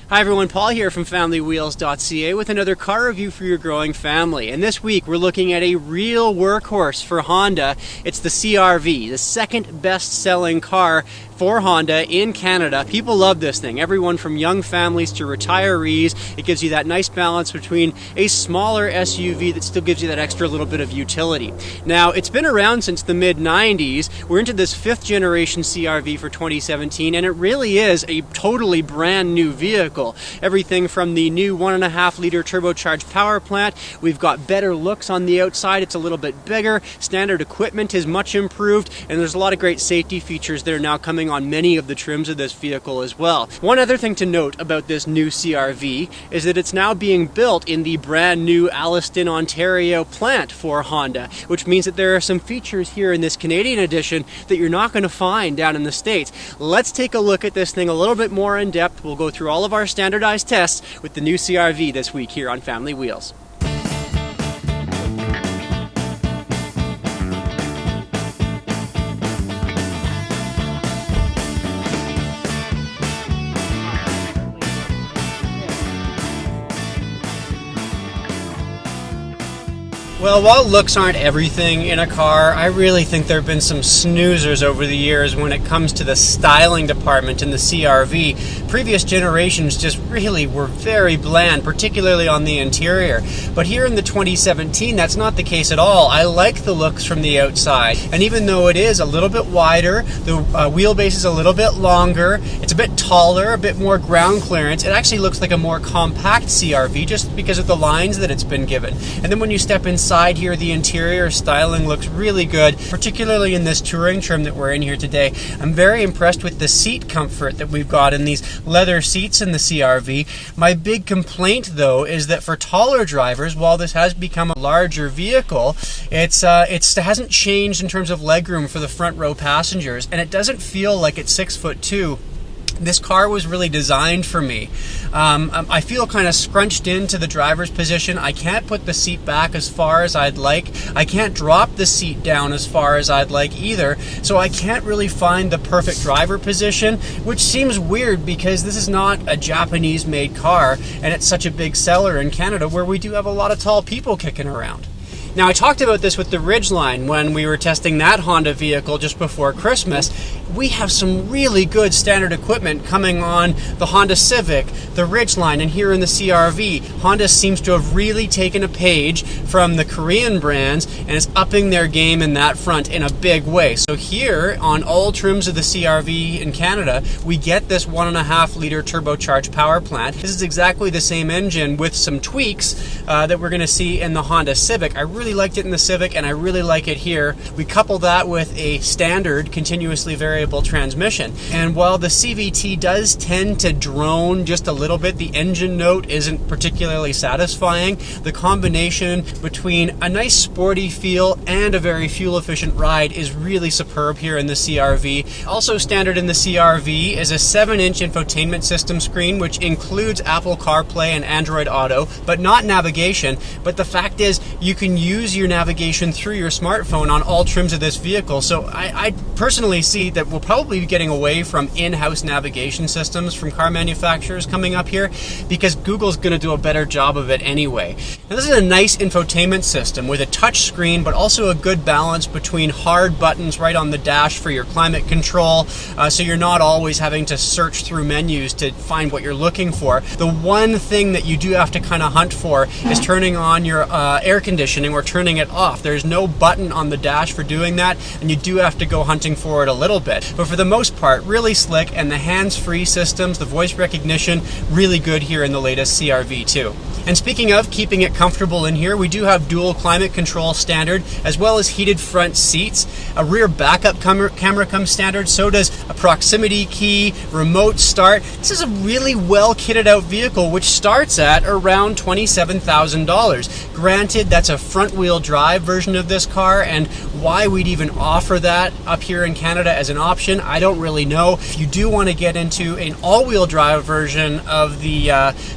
Hi everyone, Paul here from FamilyWheels.ca with another car review for your growing family. And this week we're looking at a real workhorse for Honda. It's the CR-V, the second best-selling car for Honda in Canada. People love this thing, everyone from young families to retirees. It gives you that nice balance between a smaller SUV that still gives you that extra little bit of utility. Now, it's been around since the mid-90s. We're into this 5th generation CR-V for 2017, and it really is a totally brand new vehicle. Everything from the new 1.5 liter turbocharged power plant. We've got better looks on the outside. It's a little bit bigger. Standard equipment is much improved, and there's a lot of great safety features that are now coming on many of the trims of this vehicle as well. One other thing to note about this new CR-V is that it's now being built in the brand new Alliston, Ontario plant for Honda, which means that there are some features here in this Canadian edition that you're not going to find down in the States. Let's take a look at this thing a little bit more in depth. We'll go through all of our standardized tests with the new CR-V this week here on Family Wheels. Well, while looks aren't everything in a car, I really think there have been some snoozers over the years when it comes to the styling department in the CR-V. Previous generations just really were very bland, particularly on the interior. But here in the 2017, that's not the case at all. I like the looks from the outside. And even though it is a little bit wider, the wheelbase is a little bit longer, it's a bit taller, a bit more ground clearance, it actually looks like a more compact CR-V just because of the lines that it's been given. And then when you step inside here, the interior styling looks really good, particularly in this touring trim that we're in here today. I'm very impressed with the seat comfort that we've got in these leather seats in the CR-V. My big complaint though is that for taller drivers, while this has become a larger vehicle, it hasn't changed in terms of legroom for the front row passengers, and it doesn't feel like it's 6'2". This car was really designed for me. I feel kind of scrunched into the driver's position. I can't put the seat back as far as I'd like. I can't drop the seat down as far as I'd like either. So I can't really find the perfect driver position, which seems weird because this is not a Japanese-made car, and it's such a big seller in Canada where we do have a lot of tall people kicking around. Now, I talked about this with the Ridgeline when we were testing that Honda vehicle just before Christmas. We have some really good standard equipment coming on the Honda Civic, the Ridgeline, and here in the CR-V. Honda seems to have really taken a page from the Korean brands and is upping their game in that front in a big way. So here, on all trims of the CR-V in Canada, we get this 1.5 liter turbocharged power plant. This is exactly the same engine with some tweaks that we're going to see in the Honda Civic. I really liked it in the Civic, and I really like it here. We couple that with a standard continuously variable transmission, and while the CVT does tend to drone just a little bit, the engine note isn't particularly satisfying. The combination between a nice sporty feel and a very fuel efficient ride is really superb here in the CR-V. Also standard in the CR-V is a 7-inch infotainment system screen, which includes Apple CarPlay and Android Auto, but not navigation. But the fact is, you can use your navigation through your smartphone on all trims of this vehicle. So I personally see that we'll probably be getting away from in-house navigation systems from car manufacturers coming up here, because Google's going to do a better job of it anyway. Now, this is a nice infotainment system with a touch screen, but also a good balance between hard buttons right on the dash for your climate control, so you're not always having to search through menus to find what you're looking for. The one thing that you do have to kind of hunt for is turning on your air conditioning or turning it off. There's no button on the dash for doing that, and you do have to go hunting for it a little bit. But for the most part, really slick, and the hands-free systems, the voice recognition, really good here in the latest CR-V too. And speaking of keeping it comfortable in here, we do have dual climate control standard, as well as heated front seats. A rear backup camera comes standard, so does a proximity key, remote start. This is a really well kitted out vehicle, which starts at around $27,000. Granted, that's a front wheel drive version of this car, and why we'd even offer that up here here in Canada as an option. I don't really know. If you do want to get into an all-wheel drive version of the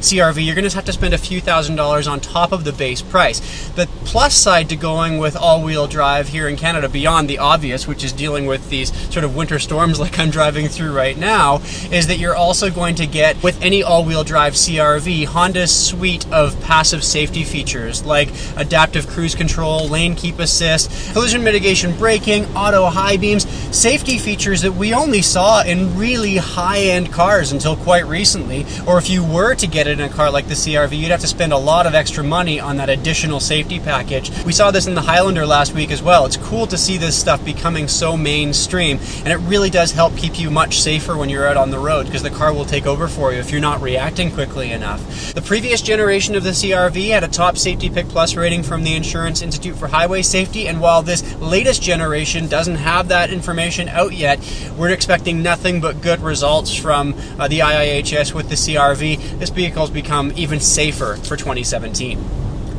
CR-V, you're going to have to spend a few $1,000s on top of the base price. The plus side to going with all-wheel drive here in Canada, beyond the obvious, which is dealing with these sort of winter storms like I'm driving through right now, is that you're also going to get, with any all-wheel drive CR-V, Honda's suite of passive safety features like adaptive cruise control, lane keep assist, collision mitigation braking, auto high beams, safety features that we only saw in really high-end cars until quite recently. Or if you were to get it in a car like the CR-V, you'd have to spend a lot of extra money on that additional safety package. We saw this in the Highlander last week as well. It's cool to see this stuff becoming so mainstream, and it really does help keep you much safer when you're out on the road, because the car will take over for you if you're not reacting quickly enough. The previous generation of the CR-V had a top Safety Pick Plus rating from the Insurance Institute for Highway Safety, and while this latest generation doesn't have that information out yet, we're expecting nothing but good results from the IIHS with the CR-V. This vehicle's become even safer for 2017.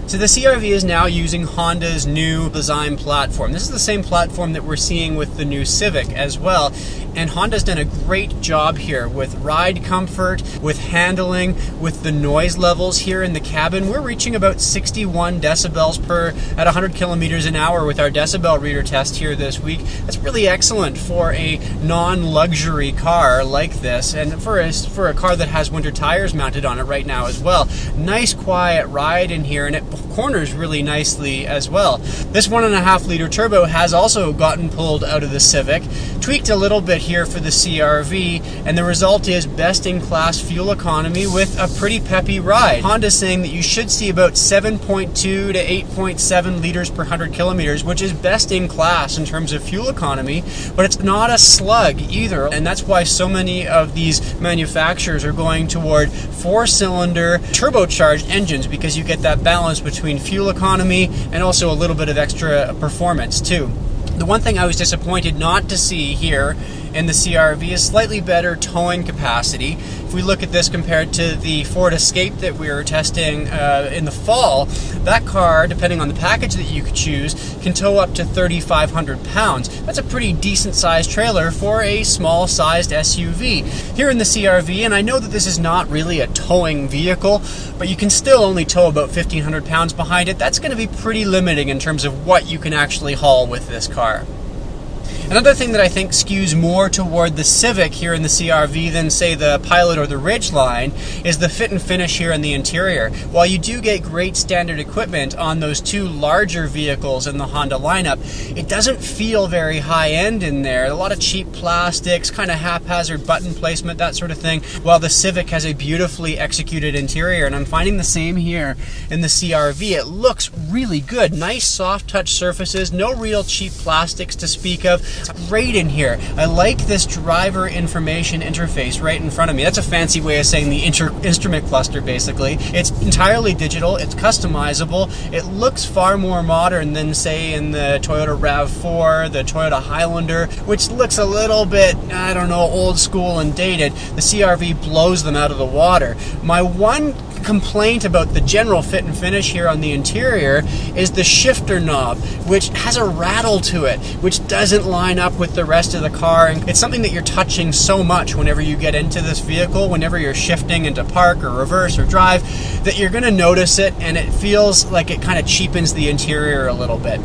So the CR-V is now using Honda's new design platform. This is the same platform that we're seeing with the new Civic as well. And Honda's done a great job here with ride comfort, with handling, with the noise levels here in the cabin. We're reaching about 61 decibels at 100 kilometers an hour with our decibel reader test here this week. That's really excellent for a non-luxury car like this, and for a car that has winter tires mounted on it right now as well. Nice quiet ride in here, and it corners really nicely as well. This 1.5 liter turbo has also gotten pulled out of the Civic, tweaked a little bit here for the CR-V, and the result is best-in-class fuel economy with a pretty peppy ride. Honda's saying that you should see about 7.2 to 8.7 liters per 100 kilometers, which is best in class in terms of fuel economy, but it's not a slug either, and that's why so many of these manufacturers are going toward 4-cylinder turbocharged engines, because you get that balance between fuel economy and also a little bit of extra performance too. The one thing I was disappointed not to see here in the CR-V is slightly better towing capacity. If we look at this compared to the Ford Escape that we were testing in the fall, that car, depending on the package that you could choose, can tow up to 3,500 pounds. That's a pretty decent sized trailer for a small sized SUV. Here in the CR-V, and I know that this is not really a towing vehicle, but you can still only tow about 1,500 pounds behind it. That's going to be pretty limiting in terms of what you can actually haul with this car. Another thing that I think skews more toward the Civic here in the CR-V than, say, the Pilot or the Ridgeline is the fit and finish here in the interior. While you do get great standard equipment on those two larger vehicles in the Honda lineup, it doesn't feel very high-end in there. A lot of cheap plastics, kind of haphazard button placement, that sort of thing, while the Civic has a beautifully executed interior, and I'm finding the same here in the CR-V. It looks really good. Nice soft touch surfaces, no real cheap plastics to speak of. It's great in here. I like this driver information interface right in front of me. That's a fancy way of saying the instrument cluster, basically. It's entirely digital. It's customizable. It looks far more modern than, say, in the Toyota RAV4, the Toyota Highlander, which looks a little bit, I don't know, old school and dated. The CR-V blows them out of the water. My one complaint about the general fit and finish here on the interior is the shifter knob, which has a rattle to it, which doesn't line up with the rest of the car. And it's something that you're touching so much whenever you get into this vehicle, whenever you're shifting into park or reverse or drive, that you're going to notice it, and it feels like it kind of cheapens the interior a little bit.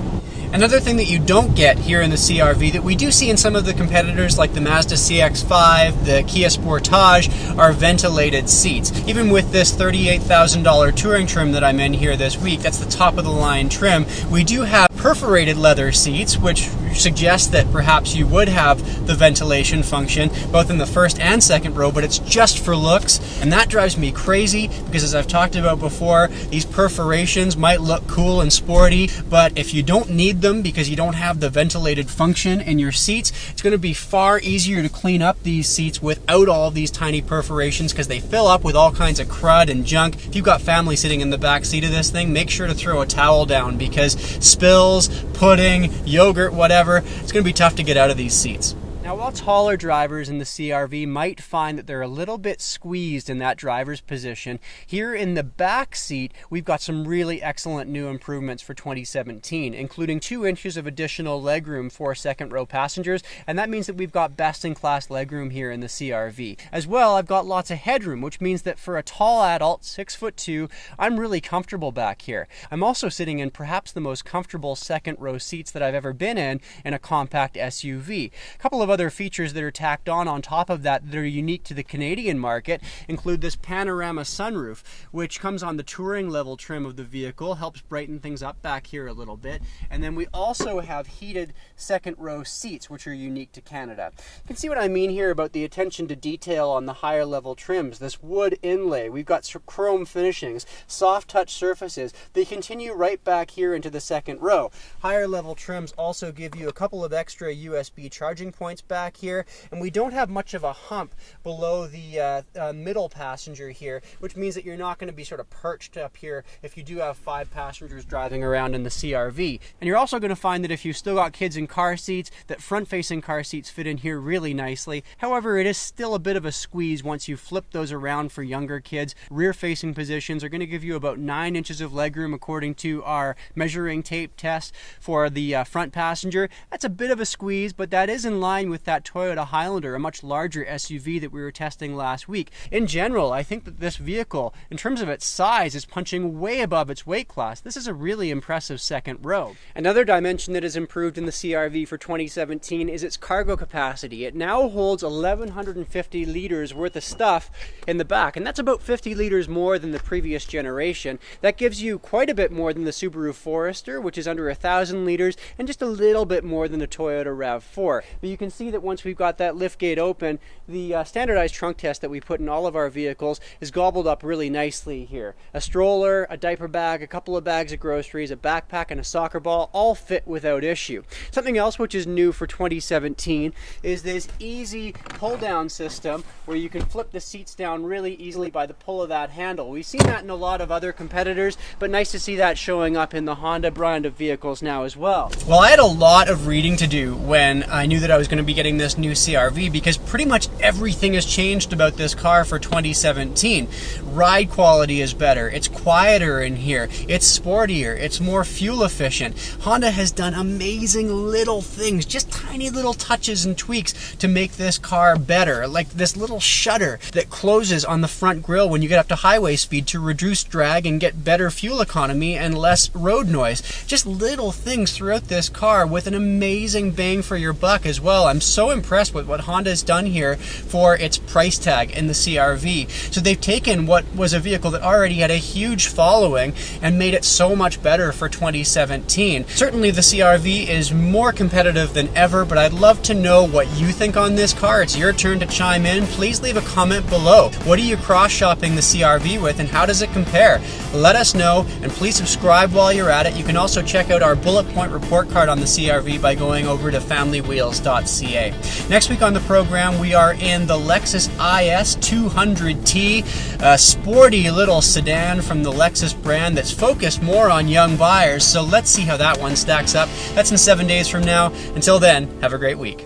Another thing that you don't get here in the CR-V that we do see in some of the competitors like the Mazda CX-5, the Kia Sportage, are ventilated seats. Even with this $38,000 touring trim that I'm in here this week, that's the top of the line trim, we do have perforated leather seats, which suggests that perhaps you would have the ventilation function both in the first and second row, but it's just for looks, and that drives me crazy because, as I've talked about before, these perforations might look cool and sporty, but if you don't need them because you don't have the ventilated function in your seats, it's going to be far easier to clean up these seats without all these tiny perforations, because they fill up with all kinds of crud and junk. If you've got family sitting in the back seat of this thing, make sure to throw a towel down, because spills, pudding, yogurt, whatever, it's going to be tough to get out of these seats. Now, while taller drivers in the CR-V might find that they're a little bit squeezed in that driver's position, here in the back seat, we've got some really excellent new improvements for 2017, including 2 inches of additional legroom for second row passengers, and that means that we've got best-in-class legroom here in the CR-V. As well, I've got lots of headroom, which means that for a tall adult, 6'2", I'm really comfortable back here. I'm also sitting in perhaps the most comfortable second row seats that I've ever been in a compact SUV. A couple of other features that are tacked on top of that are unique to the Canadian market include this panorama sunroof, which comes on the touring level trim of the vehicle, helps brighten things up back here a little bit. And then we also have heated second row seats, which are unique to Canada. You can see what I mean here about the attention to detail on the higher level trims. This wood inlay, we've got chrome finishings, soft touch surfaces. They continue right back here into the second row. Higher level trims also give you a couple of extra USB charging points back here, and we don't have much of a hump below the middle passenger here, which means that you're not going to be sort of perched up here if you do have 5 passengers driving around in the CR-V. And you're also going to find that if you've still got kids in car seats, that front-facing car seats fit in here really nicely. However, it is still a bit of a squeeze once you flip those around for younger kids. Rear-facing positions are going to give you about 9 inches of legroom according to our measuring tape test for the front passenger. That's a bit of a squeeze, but that is in line with that Toyota Highlander, a much larger SUV that we were testing last week. In general, I think that this vehicle, in terms of its size, is punching way above its weight class. This is a really impressive second row. Another dimension that has improved in the CR-V for 2017 is its cargo capacity. It now holds 1,150 liters worth of stuff in the back, and that's about 50 liters more than the previous generation. That gives you quite a bit more than the Subaru Forester, which is under 1,000 liters, and just a little bit more than the Toyota RAV4. But you can see that once we've got that lift gate open, the standardized trunk test that we put in all of our vehicles is gobbled up really nicely here. A stroller, a diaper bag, a couple of bags of groceries, a backpack, and a soccer ball all fit without issue. Something else which is new for 2017 is this easy pull-down system where you can flip the seats down really easily by the pull of that handle. We've seen that in a lot of other competitors, but nice to see that showing up in the Honda brand of vehicles now as well. Well, I had a lot of reading to do when I knew that I was going to be getting this new CR-V, because pretty much everything has changed about this car for 2017. Ride quality is better, it's quieter in here, it's sportier, it's more fuel efficient. Honda has done amazing little things, just tiny little touches and tweaks to make this car better, like this little shutter that closes on the front grille when you get up to highway speed to reduce drag and get better fuel economy and less road noise. Just little things throughout this car with an amazing bang for your buck as well. I'm so impressed with what Honda's done here for its price tag in the CR-V. So they've taken what was a vehicle that already had a huge following and made it so much better for 2017. Certainly the CR-V is more competitive than ever, but I'd love to know what you think on this car. It's your turn to chime in. Please leave a comment below. What are you cross-shopping the CR-V with, and how does it compare? Let us know, and please subscribe while you're at it. You can also check out our bullet point report card on the CR-V by going over to familywheels.ca. Next week on the program, we are in the Lexus IS 200T, a sporty little sedan from the Lexus brand that's focused more on young buyers. So let's see how that one stacks up. That's in 7 days from now. Until then, have a great week.